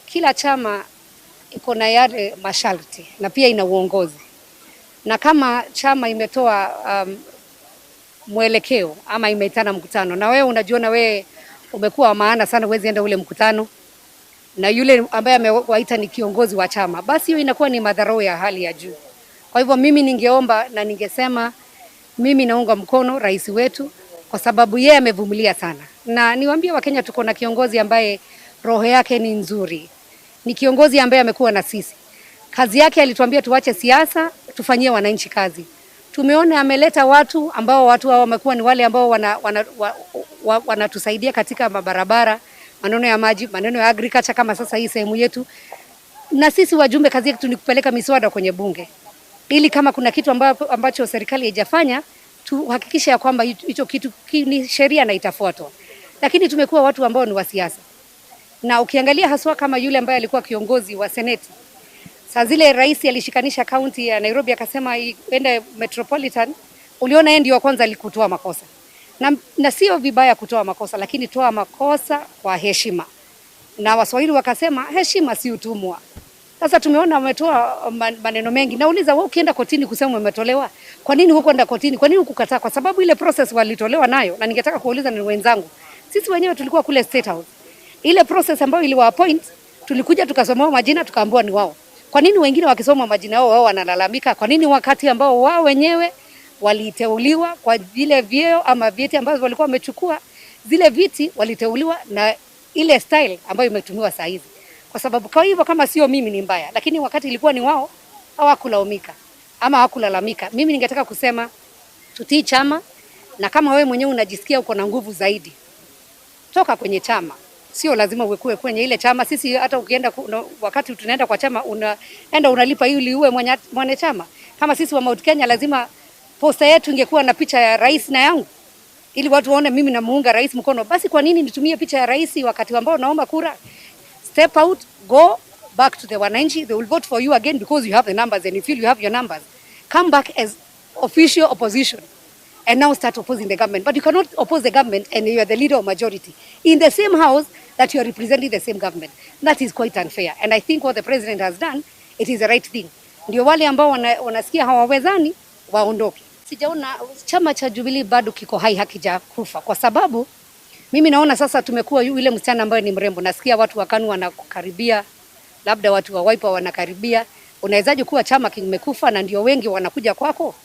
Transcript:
kila chama iko na yale masharti na pia ina uongozi, na kama chama imetoa mwelekeo ama imeitana mkutano na wewe unajiona wewe umekuwa maana sana, huwezi enda ule mkutano na yule ambaye amewaita ni kiongozi wa chama, basi hiyo inakuwa ni madharau ya hali ya juu. Kwa hivyo mimi ningeomba na ningesema mimi naunga mkono rais wetu kwa sababu yeye amevumilia sana, na niwaambie Wakenya tuko na kiongozi ambaye roho yake ni nzuri, ni kiongozi ambaye amekuwa na sisi. Kazi yake alituambia tuache siasa, tufanyie wananchi kazi. Tumeona ameleta watu ambao watu hao wamekuwa ni wale ambao wanatusaidia katika mabarabara, maneno ya maji, maneno ya agriculture kama sasa hii sehemu yetu. Na sisi wajumbe kazi yetu ni kupeleka miswada kwenye bunge, ili kama kuna kitu ambacho serikali haijafanya tuhakikishe ya kwamba hicho kitu ni sheria na itafuatwa. Lakini tumekuwa watu ambao ni wa siasa. Na ukiangalia haswa kama yule ambaye alikuwa kiongozi wa seneti, saa zile rais alishikanisha kaunti ya Nairobi akasema iende metropolitan, uliona yeye ndio wa kwanza alikutoa makosa. Na sio vibaya kutoa makosa, lakini toa makosa kwa heshima. Na Waswahili wakasema heshima si utumwa. Sasa tumeona wametoa maneno mengi. Nauliza wewe ukienda kotini kusema umetolewa, kwa nini hukwenda kotini? Kwa nini hukukataa? Kwa sababu ile process walitolewa nayo, na ningetaka kuuliza ni wenzangu. Sisi wenyewe tulikuwa kule State House. Ile process ambayo iliwa appoint, tulikuja tukasomewa majina tukaambiwa ni wao. Kwa nini wengine wakisoma majina wao wanalalamika? Kwa nini wakati ambao wao wenyewe waliteuliwa kwa vile vyeo ama vyeti ambavyo walikuwa wamechukua, zile viti waliteuliwa na ile style ambayo imetumiwa saa hizi? Kwa sababu kwa hivyo kama sio mimi ni mbaya, lakini wakati ilikuwa ni wao hawakulaumika ama hawakulalamika. Mimi ningetaka kusema tutii chama, na kama wewe mwenyewe unajisikia uko na nguvu zaidi, toka kwenye chama. Sio lazima uwe kwenye ile chama. Sisi hata ukienda wakati tunaenda kwa chama unaenda unalipa ili uwe mwanachama. Kama sisi wa Mount Kenya lazima posta yetu ingekuwa na picha ya rais na yangu, ili watu waone mimi namuunga rais mkono. Basi kwa nini nitumie picha ya rais wakati ambao naomba kura? Step out, go back to the wananchi. They will vote for you again because you have the numbers, and you feel you have your numbers. Come back as official opposition and now start opposing the government. But you cannot oppose the government and you are the leader of majority in the same house that you are representing the same government. That is quite unfair. And I think what the president has done, it is the right thing. Ndio wale ambao wanasikia hawawezani waondoke. Sijaona chama cha Jubilee bado kiko hai, hakijakufa, kwa sababu mimi naona sasa tumekuwa yule msichana ambaye ni mrembo. Nasikia watu wa KANU wanakaribia, labda watu wa Wiper wanakaribia. Unawezaje kuwa chama kimekufa na ndio wengi wanakuja kwako?